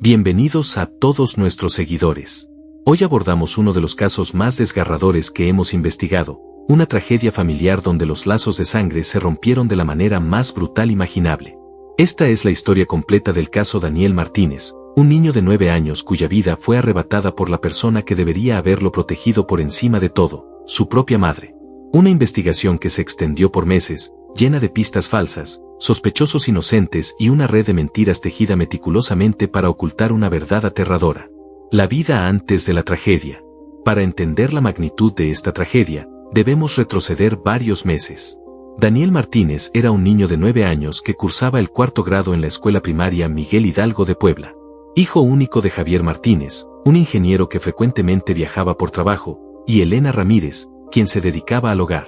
Bienvenidos a todos nuestros seguidores. Hoy abordamos uno de los casos más desgarradores que hemos investigado, una tragedia familiar donde los lazos de sangre se rompieron de la manera más brutal imaginable. Esta es la historia completa del caso Daniel Martínez, un niño de 9 años cuya vida fue arrebatada por la persona que debería haberlo protegido por encima de todo, su propia madre. Una investigación que se extendió por meses, llena de pistas falsas, sospechosos inocentes y una red de mentiras tejida meticulosamente para ocultar una verdad aterradora. La vida antes de la tragedia. Para entender la magnitud de esta tragedia, debemos retroceder varios meses. Daniel Martínez era un niño de 9 años que cursaba el 4º grado en la escuela primaria Miguel Hidalgo de Puebla. Hijo único de Javier Martínez, un ingeniero que frecuentemente viajaba por trabajo, y Elena Ramírez, quien se dedicaba al hogar.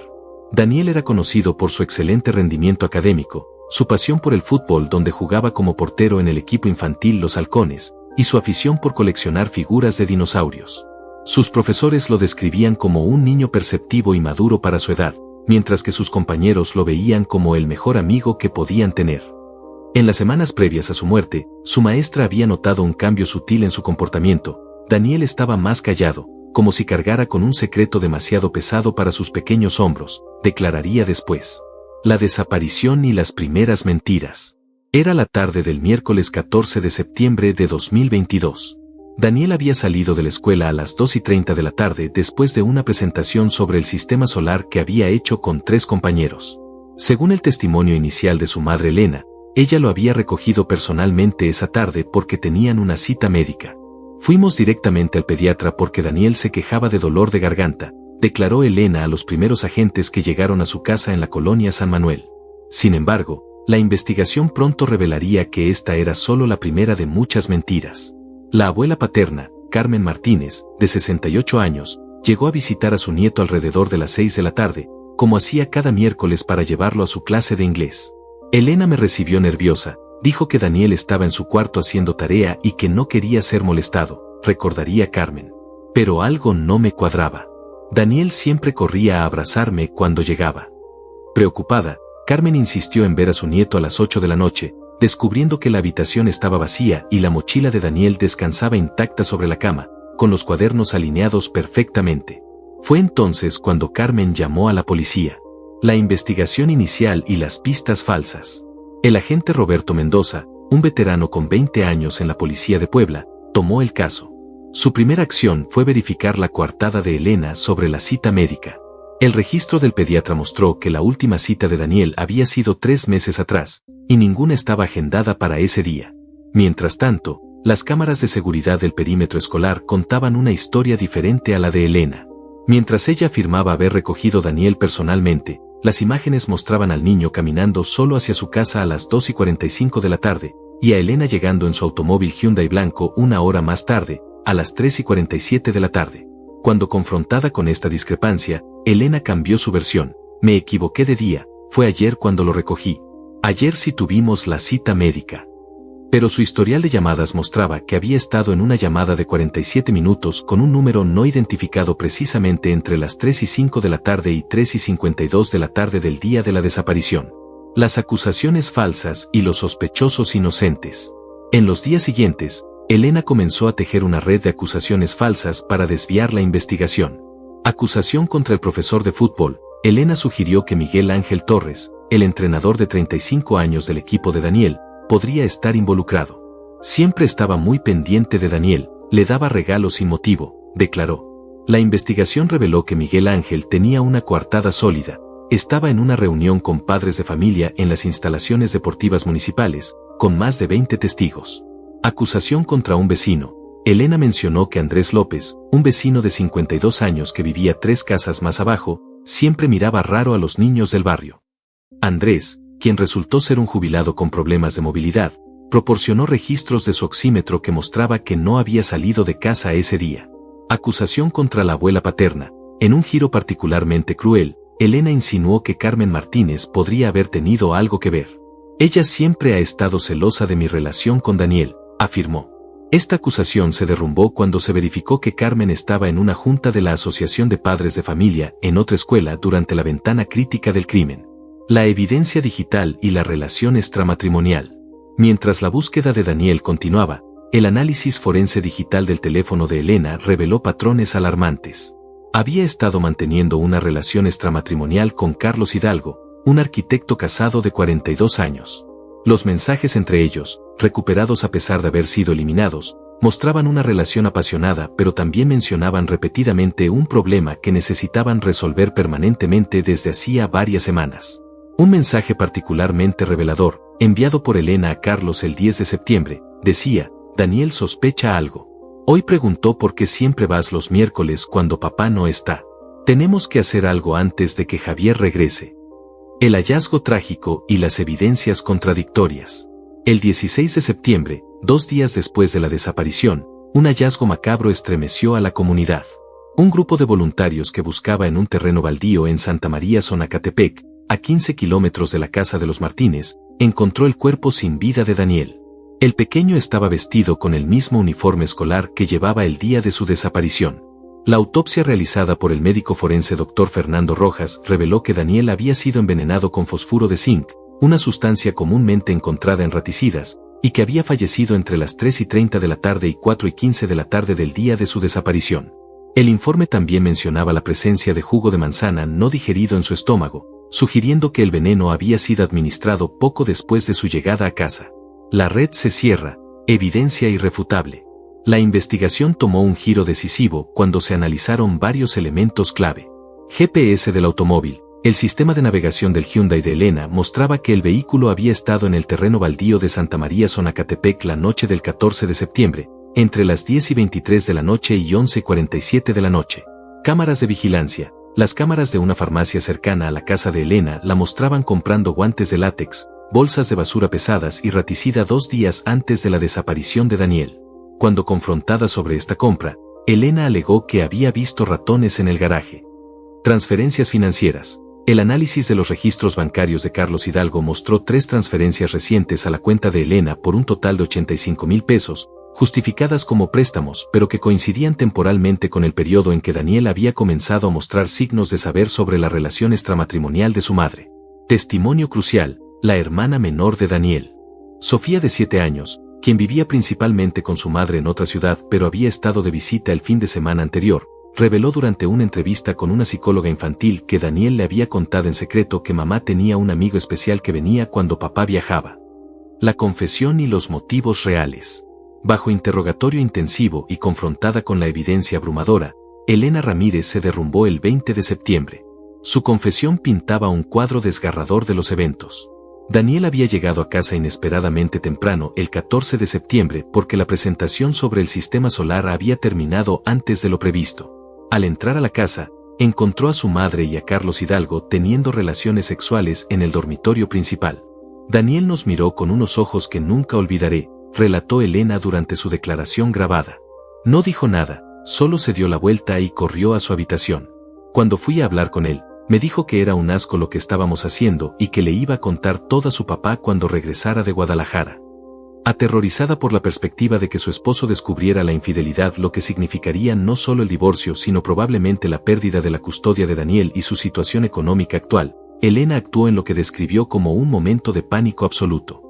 Daniel era conocido por su excelente rendimiento académico, su pasión por el fútbol donde jugaba como portero en el equipo infantil Los Halcones, y su afición por coleccionar figuras de dinosaurios. Sus profesores lo describían como un niño perceptivo y maduro para su edad, mientras que sus compañeros lo veían como el mejor amigo que podían tener. En las semanas previas a su muerte, su maestra había notado un cambio sutil en su comportamiento. Daniel estaba más callado, como si cargara con un secreto demasiado pesado para sus pequeños hombros, declararía después. La desaparición y las primeras mentiras. Era la tarde del miércoles 14 de septiembre de 2022. Daniel había salido de la escuela a las 2:30 de la tarde después de una presentación sobre el sistema solar que había hecho con 3 compañeros. Según el testimonio inicial de su madre Elena, ella lo había recogido personalmente esa tarde porque tenían una cita médica. Fuimos directamente al pediatra porque Daniel se quejaba de dolor de garganta, declaró Elena a los primeros agentes que llegaron a su casa en la colonia San Manuel. Sin embargo, la investigación pronto revelaría que esta era solo la primera de muchas mentiras. La abuela paterna, Carmen Martínez, de 68 años, llegó a visitar a su nieto alrededor de las 6 de la tarde, como hacía cada miércoles para llevarlo a su clase de inglés. Elena me recibió nerviosa. Dijo que Daniel estaba en su cuarto haciendo tarea y que no quería ser molestado, recordaría Carmen. Pero algo no me cuadraba. Daniel siempre corría a abrazarme cuando llegaba. Preocupada, Carmen insistió en ver a su nieto a las 8 de la noche, descubriendo que la habitación estaba vacía y la mochila de Daniel descansaba intacta sobre la cama, con los cuadernos alineados perfectamente. Fue entonces cuando Carmen llamó a la policía. La investigación inicial y las pistas falsas. El agente Roberto Mendoza, un veterano con 20 años en la policía de Puebla, tomó el caso. Su primera acción fue verificar la coartada de Elena sobre la cita médica. El registro del pediatra mostró que la última cita de Daniel había sido 3 meses atrás, y ninguna estaba agendada para ese día. Mientras tanto, las cámaras de seguridad del perímetro escolar contaban una historia diferente a la de Elena. Mientras ella afirmaba haber recogido a Daniel personalmente, las imágenes mostraban al niño caminando solo hacia su casa a las 2:45 de la tarde, y a Elena llegando en su automóvil Hyundai blanco una hora más tarde, a las 3:47 de la tarde. Cuando confrontada con esta discrepancia, Elena cambió su versión. Me equivoqué de día, fue ayer cuando lo recogí. Ayer sí tuvimos la cita médica. Pero su historial de llamadas mostraba que había estado en una llamada de 47 minutos con un número no identificado precisamente entre las 3:05 de la tarde y 3:52 de la tarde del día de la desaparición. Las acusaciones falsas y los sospechosos inocentes. En los días siguientes, Elena comenzó a tejer una red de acusaciones falsas para desviar la investigación. Acusación contra el profesor de fútbol. Elena sugirió que Miguel Ángel Torres, el entrenador de 35 años del equipo de Daniel, podría estar involucrado. Siempre estaba muy pendiente de Daniel, le daba regalos sin motivo, declaró. La investigación reveló que Miguel Ángel tenía una coartada sólida, estaba en una reunión con padres de familia en las instalaciones deportivas municipales, con más de 20 testigos. Acusación contra un vecino. Elena mencionó que Andrés López, un vecino de 52 años que vivía 3 casas más abajo, siempre miraba raro a los niños del barrio. Andrés, quien resultó ser un jubilado con problemas de movilidad, proporcionó registros de su oxímetro que mostraba que no había salido de casa ese día. Acusación contra la abuela paterna. En un giro particularmente cruel, Elena insinuó que Carmen Martínez podría haber tenido algo que ver. Ella siempre ha estado celosa de mi relación con Daniel, afirmó. Esta acusación se derrumbó cuando se verificó que Carmen estaba en una junta de la Asociación de Padres de Familia en otra escuela durante la ventana crítica del crimen. La evidencia digital y la relación extramatrimonial. Mientras la búsqueda de Daniel continuaba, el análisis forense digital del teléfono de Elena reveló patrones alarmantes. Había estado manteniendo una relación extramatrimonial con Carlos Hidalgo, un arquitecto casado de 42 años. Los mensajes entre ellos, recuperados a pesar de haber sido eliminados, mostraban una relación apasionada, pero también mencionaban repetidamente un problema que necesitaban resolver permanentemente desde hacía varias semanas. Un mensaje particularmente revelador, enviado por Elena a Carlos el 10 de septiembre, decía: Daniel sospecha algo. Hoy preguntó por qué siempre vas los miércoles cuando papá no está. Tenemos que hacer algo antes de que Javier regrese. El hallazgo trágico y las evidencias contradictorias. El 16 de septiembre, 2 días después de la desaparición, un hallazgo macabro estremeció a la comunidad. Un grupo de voluntarios que buscaba en un terreno baldío en Santa María Zonacatepec, a 15 kilómetros de la casa de los Martínez, encontró el cuerpo sin vida de Daniel. El pequeño estaba vestido con el mismo uniforme escolar que llevaba el día de su desaparición. La autopsia realizada por el médico forense Dr. Fernando Rojas reveló que Daniel había sido envenenado con fosfuro de zinc, una sustancia comúnmente encontrada en raticidas, y que había fallecido entre las 3:30 de la tarde y 4:15 de la tarde del día de su desaparición. El informe también mencionaba la presencia de jugo de manzana no digerido en su estómago, sugiriendo que el veneno había sido administrado poco después de su llegada a casa. La red se cierra, evidencia irrefutable. La investigación tomó un giro decisivo cuando se analizaron varios elementos clave. GPS del automóvil. El sistema de navegación del Hyundai de Elena mostraba que el vehículo había estado en el terreno baldío de Santa María Zonacatepec la noche del 14 de septiembre, entre las 10:23 de la noche y 11:47 de la noche. Cámaras de vigilancia. Las cámaras de una farmacia cercana a la casa de Elena la mostraban comprando guantes de látex, bolsas de basura pesadas y raticida 2 días antes de la desaparición de Daniel. Cuando confrontada sobre esta compra, Elena alegó que había visto ratones en el garaje. Transferencias financieras. El análisis de los registros bancarios de Carlos Hidalgo mostró 3 transferencias recientes a la cuenta de Elena por un total de 85,000 pesos, justificadas como préstamos, pero que coincidían temporalmente con el periodo en que Daniel había comenzado a mostrar signos de saber sobre la relación extramatrimonial de su madre. Testimonio crucial: la hermana menor de Daniel. Sofía, de 7 años, quien vivía principalmente con su madre en otra ciudad pero había estado de visita el fin de semana anterior, reveló durante una entrevista con una psicóloga infantil que Daniel le había contado en secreto que mamá tenía un amigo especial que venía cuando papá viajaba. La confesión y los motivos reales. Bajo interrogatorio intensivo y confrontada con la evidencia abrumadora, Elena Ramírez se derrumbó el 20 de septiembre. Su confesión pintaba un cuadro desgarrador de los eventos. Daniel había llegado a casa inesperadamente temprano el 14 de septiembre porque la presentación sobre el sistema solar había terminado antes de lo previsto. Al entrar a la casa, encontró a su madre y a Carlos Hidalgo teniendo relaciones sexuales en el dormitorio principal. Daniel nos miró con unos ojos que nunca olvidaré, relató Elena durante su declaración grabada. No dijo nada, solo se dio la vuelta y corrió a su habitación. Cuando fui a hablar con él, me dijo que era un asco lo que estábamos haciendo y que le iba a contar todo a su papá cuando regresara de Guadalajara. Aterrorizada por la perspectiva de que su esposo descubriera la infidelidad, lo que significaría no solo el divorcio sino probablemente la pérdida de la custodia de Daniel y su situación económica actual, Elena actuó en lo que describió como un momento de pánico absoluto.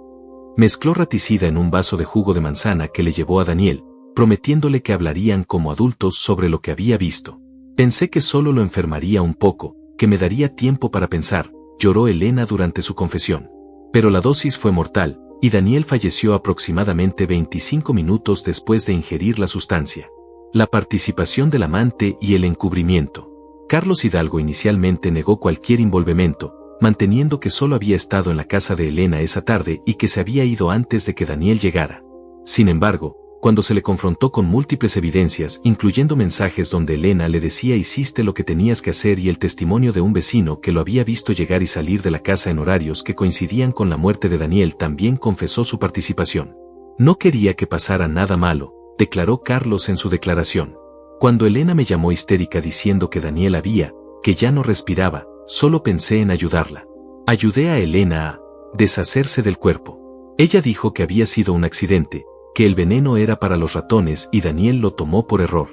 Mezcló raticida en un vaso de jugo de manzana que le llevó a Daniel, prometiéndole que hablarían como adultos sobre lo que había visto. Pensé que solo lo enfermaría un poco, que me daría tiempo para pensar, lloró Elena durante su confesión. Pero la dosis fue mortal, y Daniel falleció aproximadamente 25 minutos después de ingerir la sustancia. La participación del amante y el encubrimiento. Carlos Hidalgo inicialmente negó cualquier envolvimiento, manteniendo que solo había estado en la casa de Elena esa tarde y que se había ido antes de que Daniel llegara. Sin embargo, cuando se le confrontó con múltiples evidencias, incluyendo mensajes donde Elena le decía hiciste lo que tenías que hacer y el testimonio de un vecino que lo había visto llegar y salir de la casa en horarios que coincidían con la muerte de Daniel, también confesó su participación. No quería que pasara nada malo, declaró Carlos en su declaración. Cuando Elena me llamó histérica diciendo que Daniel que ya no respiraba, solo pensé en ayudarla. Ayudé a Elena a deshacerse del cuerpo. Ella dijo que había sido un accidente, que el veneno era para los ratones y Daniel lo tomó por error.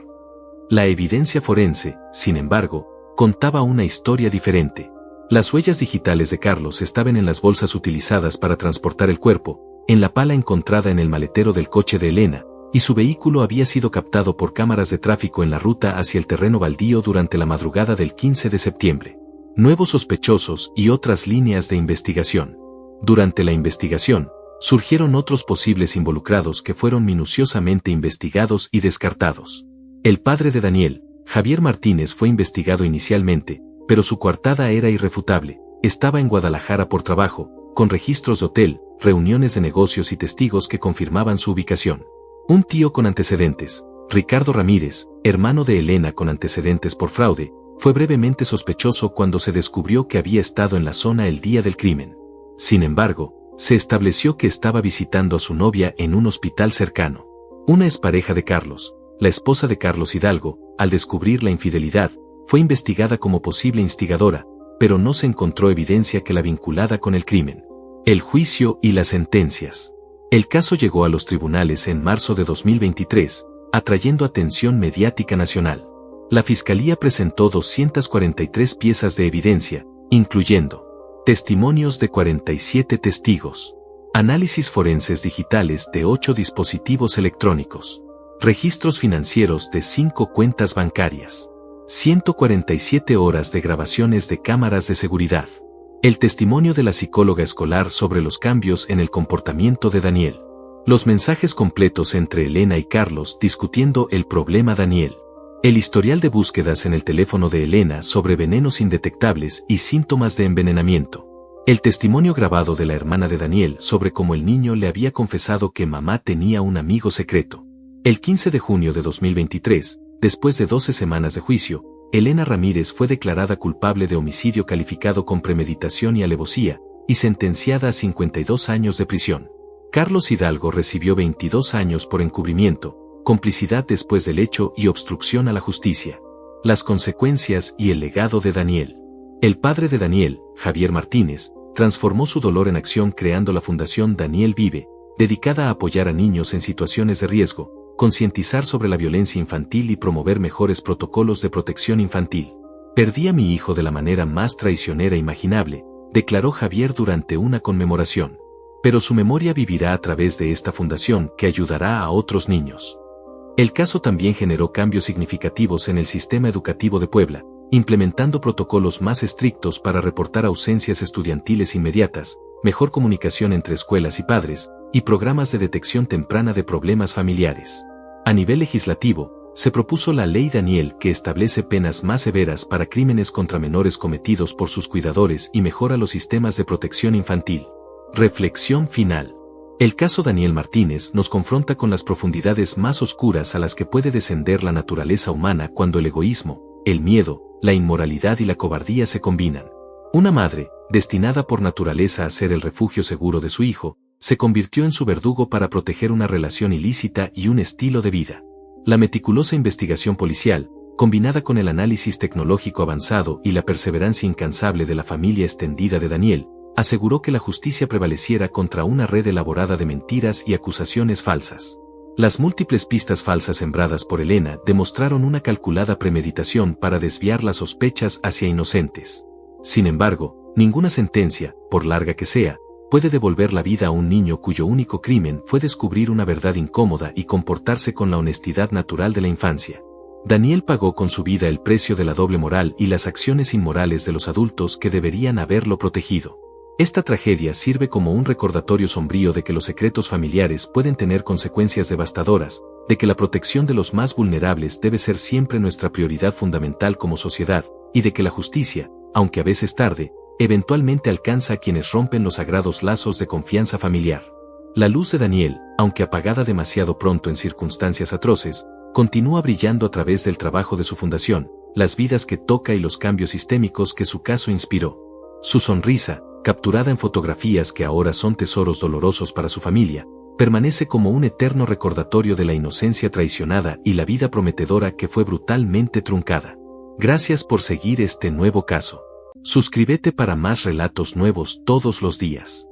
La evidencia forense, sin embargo, contaba una historia diferente. Las huellas digitales de Carlos estaban en las bolsas utilizadas para transportar el cuerpo, en la pala encontrada en el maletero del coche de Elena, y su vehículo había sido captado por cámaras de tráfico en la ruta hacia el terreno baldío durante la madrugada del 15 de septiembre. Nuevos sospechosos y otras líneas de investigación. Durante la investigación, surgieron otros posibles involucrados que fueron minuciosamente investigados y descartados. El padre de Daniel, Javier Martínez, fue investigado inicialmente, pero su coartada era irrefutable. Estaba en Guadalajara por trabajo, con registros de hotel, reuniones de negocios y testigos que confirmaban su ubicación. Un tío con antecedentes, Ricardo Ramírez, hermano de Elena con antecedentes por fraude, fue brevemente sospechoso cuando se descubrió que había estado en la zona el día del crimen. Sin embargo, se estableció que estaba visitando a su novia en un hospital cercano. Una expareja de Carlos, la esposa de Carlos Hidalgo, al descubrir la infidelidad, fue investigada como posible instigadora, pero no se encontró evidencia que la vinculara con el crimen. El juicio y las sentencias. El caso llegó a los tribunales en marzo de 2023, atrayendo atención mediática nacional. La Fiscalía presentó 243 piezas de evidencia, incluyendo testimonios de 47 testigos, análisis forenses digitales de 8 dispositivos electrónicos, registros financieros de 5 cuentas bancarias, 147 horas de grabaciones de cámaras de seguridad. El testimonio de la psicóloga escolar sobre los cambios en el comportamiento de Daniel. Los mensajes completos entre Elena y Carlos discutiendo el problema Daniel. El historial de búsquedas en el teléfono de Elena sobre venenos indetectables y síntomas de envenenamiento. El testimonio grabado de la hermana de Daniel sobre cómo el niño le había confesado que mamá tenía un amigo secreto. El 15 de junio de 2023, después de 12 semanas de juicio, Elena Ramírez fue declarada culpable de homicidio calificado con premeditación y alevosía, y sentenciada a 52 años de prisión. Carlos Hidalgo recibió 22 años por encubrimiento, complicidad después del hecho y obstrucción a la justicia. Las consecuencias y el legado de Daniel. El padre de Daniel, Javier Martínez, transformó su dolor en acción creando la Fundación Daniel Vive, dedicada a apoyar a niños en situaciones de riesgo, concientizar sobre la violencia infantil y promover mejores protocolos de protección infantil. Perdí a mi hijo de la manera más traicionera imaginable, declaró Javier durante una conmemoración. Pero su memoria vivirá a través de esta fundación que ayudará a otros niños. El caso también generó cambios significativos en el sistema educativo de Puebla, implementando protocolos más estrictos para reportar ausencias estudiantiles inmediatas, mejor comunicación entre escuelas y padres, y programas de detección temprana de problemas familiares. A nivel legislativo, se propuso la Ley Daniel que establece penas más severas para crímenes contra menores cometidos por sus cuidadores y mejora los sistemas de protección infantil. Reflexión final. El caso Daniel Martínez nos confronta con las profundidades más oscuras a las que puede descender la naturaleza humana cuando el egoísmo, el miedo, la inmoralidad y la cobardía se combinan. Una madre, destinada por naturaleza a ser el refugio seguro de su hijo, se convirtió en su verdugo para proteger una relación ilícita y un estilo de vida. La meticulosa investigación policial, combinada con el análisis tecnológico avanzado y la perseverancia incansable de la familia extendida de Daniel, aseguró que la justicia prevaleciera contra una red elaborada de mentiras y acusaciones falsas. Las múltiples pistas falsas sembradas por Elena demostraron una calculada premeditación para desviar las sospechas hacia inocentes. Sin embargo, ninguna sentencia, por larga que sea, puede devolver la vida a un niño cuyo único crimen fue descubrir una verdad incómoda y comportarse con la honestidad natural de la infancia. Daniel pagó con su vida el precio de la doble moral y las acciones inmorales de los adultos que deberían haberlo protegido. Esta tragedia sirve como un recordatorio sombrío de que los secretos familiares pueden tener consecuencias devastadoras, de que la protección de los más vulnerables debe ser siempre nuestra prioridad fundamental como sociedad, y de que la justicia, aunque a veces tarde, eventualmente alcanza a quienes rompen los sagrados lazos de confianza familiar. La luz de Daniel, aunque apagada demasiado pronto en circunstancias atroces, continúa brillando a través del trabajo de su fundación, las vidas que toca y los cambios sistémicos que su caso inspiró. Su sonrisa, capturada en fotografías que ahora son tesoros dolorosos para su familia, permanece como un eterno recordatorio de la inocencia traicionada y la vida prometedora que fue brutalmente truncada. Gracias por seguir este nuevo caso. Suscríbete para más relatos nuevos todos los días.